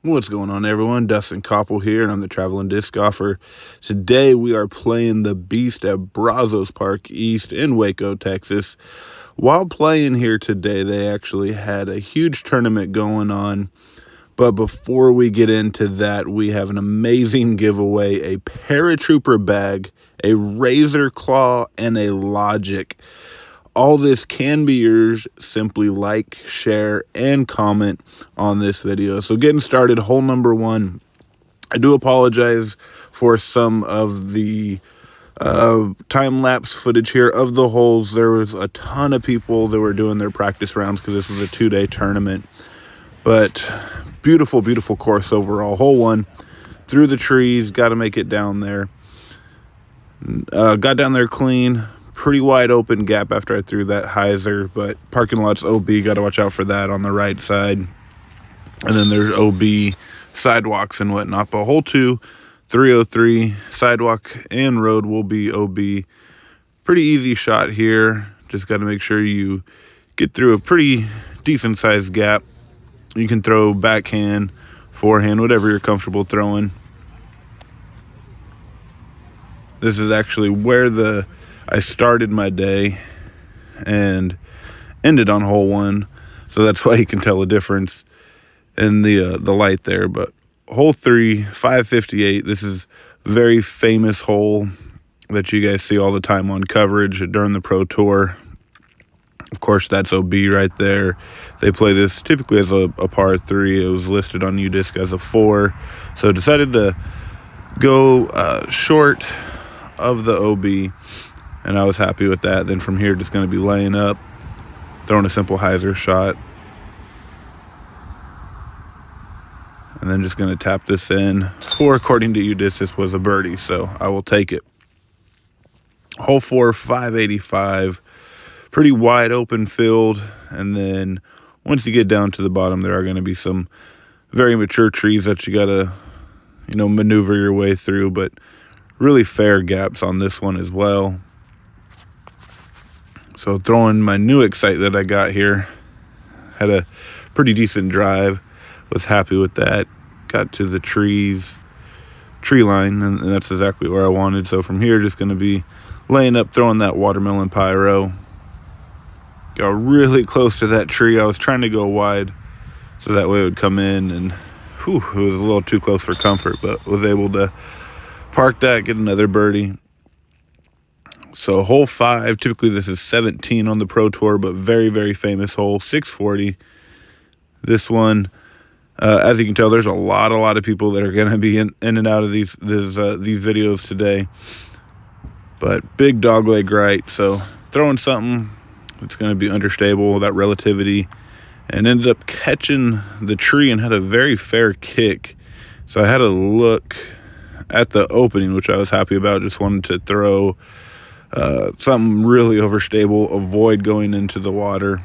What's going on, everyone? Dustin Koppel here, and I'm the traveling disc golfer. Today we are playing the bEast at Brazos Park East in Waco, Texas. While playing here today, they actually had a huge tournament going on. But before we get into that, we have an amazing giveaway: a paratrooper bag, a razor claw, and a Logic. All this can be yours. Simply like, share, and comment on this video. So getting started, hole number one. I do apologize for some of the time-lapse footage here of the holes. There was a ton of people that were doing their practice rounds because this was a two-day tournament. But beautiful, beautiful course overall. Hole one, through the trees, got to make it down there. Got down there clean. Pretty wide open gap after I threw that hyzer, but parking lot's OB, got to watch out for that on the right side. And then there's OB sidewalks and whatnot. But hole two, 303, sidewalk and road will be OB. Pretty easy shot here. Just got to make sure you get through a pretty decent sized gap. You can throw backhand, forehand, whatever you're comfortable throwing. This is actually where I started my day and ended on hole one, so that's why you can tell a difference in the light there. But hole three, 558, this is a very famous hole that you guys see all the time on coverage during the Pro Tour. Of course, that's OB right there. They play this typically as a par three. It was listed on UDisc as a 4, so decided to go short of the OB. And I was happy with that. Then from here, just going to be laying up, throwing a simple hyzer shot. And then just going to tap this in. For, according to UDisc, this was a birdie, so I will take it. Hole 4, 585. Pretty wide open field. And then once you get down to the bottom, there are going to be some very mature trees that you got to, maneuver your way through. But really fair gaps on this one as well. So throwing my new Excite that I got here, had a pretty decent drive, was happy with that. Got to the tree line, and that's exactly where I wanted. So from here, just going to be laying up, throwing that watermelon pyro. Got really close to that tree. I was trying to go wide so that way it would come in, and it was a little too close for comfort, but was able to park that, get another birdie. So hole 5, typically this is 17 on the Pro Tour, but very, very famous hole, 640. This one, as you can tell, there's a lot of people that are going to be in and out of these videos today. But big dog leg right, so throwing something that's going to be understable, that relativity, and ended up catching the tree and had a very fair kick. So I had a look at the opening, which I was happy about. Just wanted to throw something really overstable, avoid going into the water,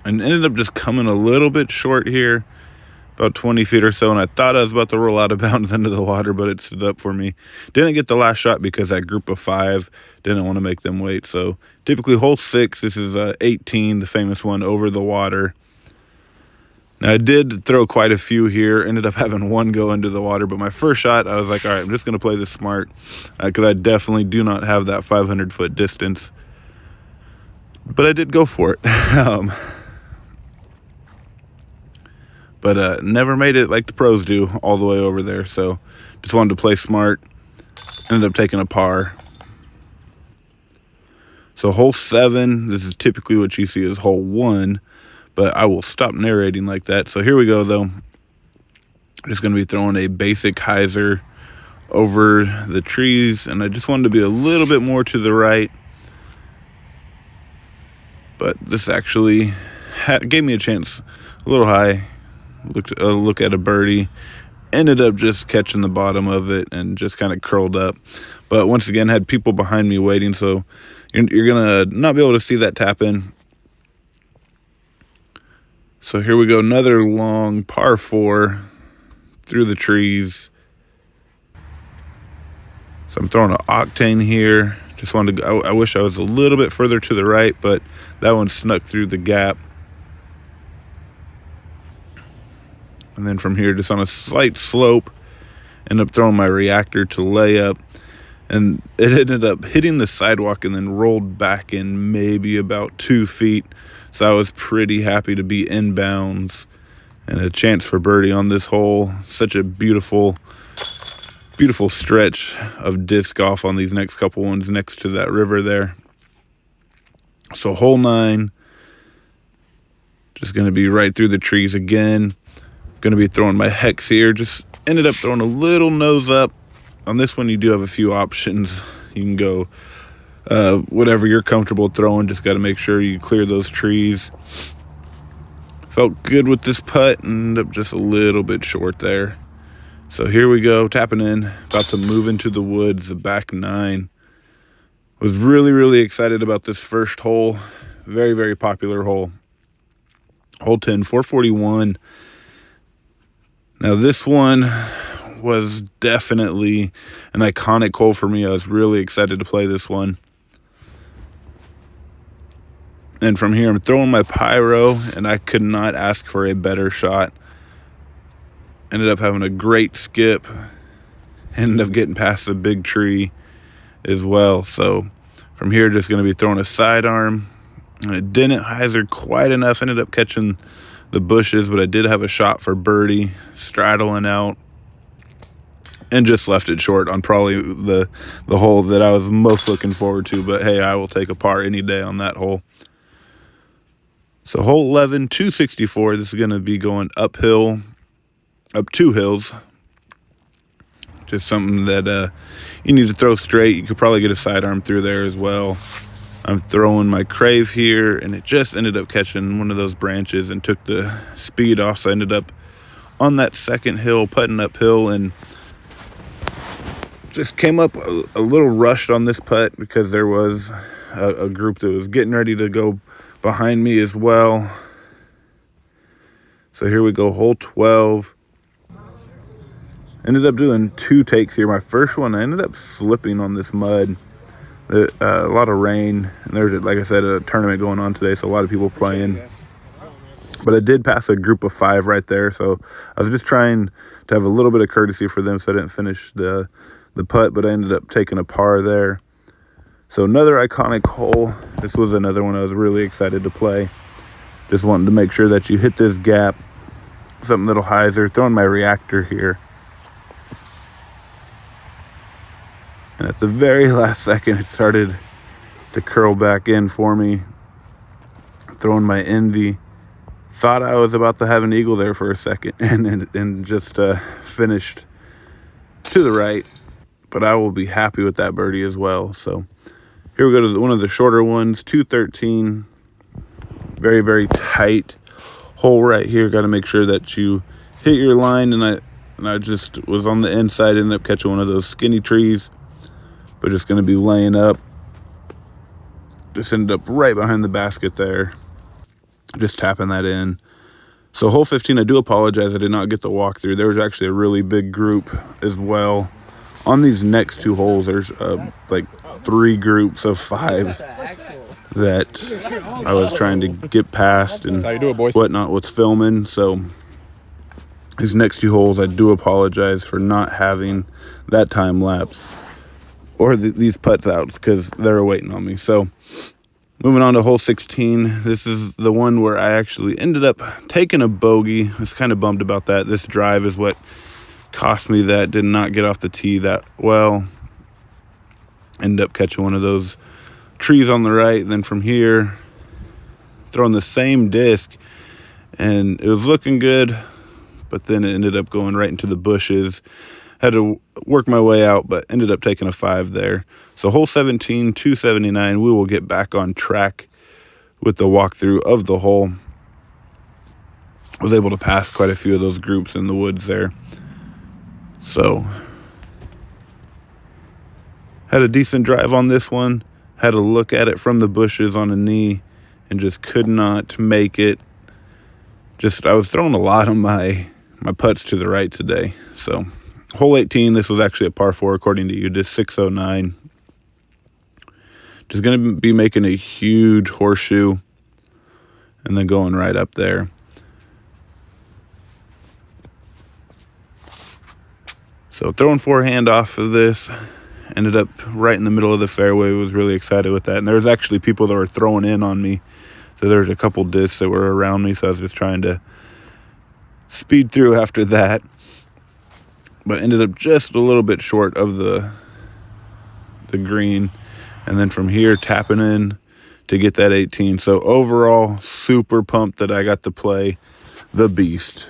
and ended up just coming a little bit short here, about 20 feet or so, and I thought I was about to roll out of bounds into the water, but it stood up for me. Didn't get the last shot because that group of 5 didn't want to make them wait. So typically hole 6, this is 18, the famous one, over the water. Now, I did throw quite a few here, ended up having one go into the water, but my first shot, I was like, all right, I'm just going to play this smart, because I definitely do not have that 500-foot distance. But I did go for it. But never made it like the pros do all the way over there, so just wanted to play smart. Ended up taking a par. So hole 7, this is typically what you see as hole 1. But I will stop narrating like that. So here we go, though. Just going to be throwing a basic hyzer over the trees. And I just wanted to be a little bit more to the right. But this actually gave me a chance. A little high. Look at a birdie. Ended up just catching the bottom of it and just kind of curled up. But once again, had people behind me waiting. So you're going to not be able to see that tap in. So here we go, another long par 4 through the trees. So I'm throwing an octane here. Just wanted to go, I wish I was a little bit further to the right, but that one snuck through the gap. And then from here, just on a slight slope, ended up throwing my reactor to layup. And it ended up hitting the sidewalk and then rolled back in maybe about 2 feet. So I was pretty happy to be inbounds and a chance for birdie on this hole. Such a beautiful stretch of disc golf on these next couple ones next to that river there. So hole 9, just going to be right through the trees again. Going to be throwing my hex here. Just ended up throwing a little nose up. On this one, you do have a few options. You can go whatever you're comfortable throwing. Just got to make sure you clear those trees. Felt good with this putt, and ended up just a little bit short there. So here we go, tapping in, about to move into the woods, the back 9. Was really excited about this first hole. Very, very popular hole. Hole 10, 441. Now this one was definitely an iconic hole for me. I was really excited to play this one. And from here, I'm throwing my pyro, and I could not ask for a better shot. Ended up having a great skip. Ended up getting past the big tree as well. So from here, just going to be throwing a sidearm. And it didn't hyzer quite enough. Ended up catching the bushes, but I did have a shot for birdie, straddling out. And just left it short on probably the hole that I was most looking forward to. But hey, I will take a par any day on that hole. So hole 11, 264. This is going to be going uphill, up 2 hills. Just something that you need to throw straight. You could probably get a sidearm through there as well. I'm throwing my crave here, and it just ended up catching one of those branches and took the speed off. So I ended up on that second hill, putting uphill, and just came up a little rushed on this putt because there was a group that was getting ready to go behind me as well. So here we go, hole 12. Ended up doing 2 takes here. My first one, I ended up slipping on this mud. A lot of rain, and there's, like I said, a tournament going on today, so a lot of people playing. But I did pass a group of 5 right there, so I was just trying to have a little bit of courtesy for them, so I didn't finish the putt, but I ended up taking a par there. So another iconic hole. This was another one I was really excited to play. Just wanting to make sure that you hit this gap. Something that'll hyzer. Throwing my reactor here. And at the very last second, it started to curl back in for me. Throwing my envy. Thought I was about to have an eagle there for a second, and just finished to the right. But I will be happy with that birdie as well. So here we go to one of the shorter ones, 213. Very tight hole right here. Got to make sure that you hit your line, and I just was on the inside, ended up catching one of those skinny trees, but just going to be laying up. Just ended up right behind the basket there, just tapping that in. So hole 15, I do apologize, I did not get the walkthrough. There was actually a really big group as well. On these next 2 holes, there's like 3 groups of 5 that I was trying to get past and whatnot, what's filming. So these next 2 holes, I do apologize for not having that time lapse or these putts outs because they're waiting on me. So moving on to hole 16, this is the one where I actually ended up taking a bogey. I was kind of bummed about that. This drive is what cost me that. Did not get off the tee that well. Ended up catching one of those trees on the right. And then from here, throwing the same disc. And it was looking good, but then it ended up going right into the bushes. Had to work my way out, but ended up taking a 5 there. So hole 17, 279, we will get back on track with the walkthrough of the hole. Was able to pass quite a few of those groups in the woods there. So had a decent drive on this one. Had a look at it from the bushes on a knee and just could not make it. I was throwing a lot of my putts to the right today. So hole 18, this was actually a par 4 according to you, just 609. Just going to be making a huge horseshoe and then going right up there. So throwing forehand off of this, ended up right in the middle of the fairway. Was really excited with that. And there was actually people that were throwing in on me. So there's a couple discs that were around me. So I was just trying to speed through after that. But ended up just a little bit short of the green. And then from here, tapping in to get that 18. So overall, super pumped that I got to play the bEast.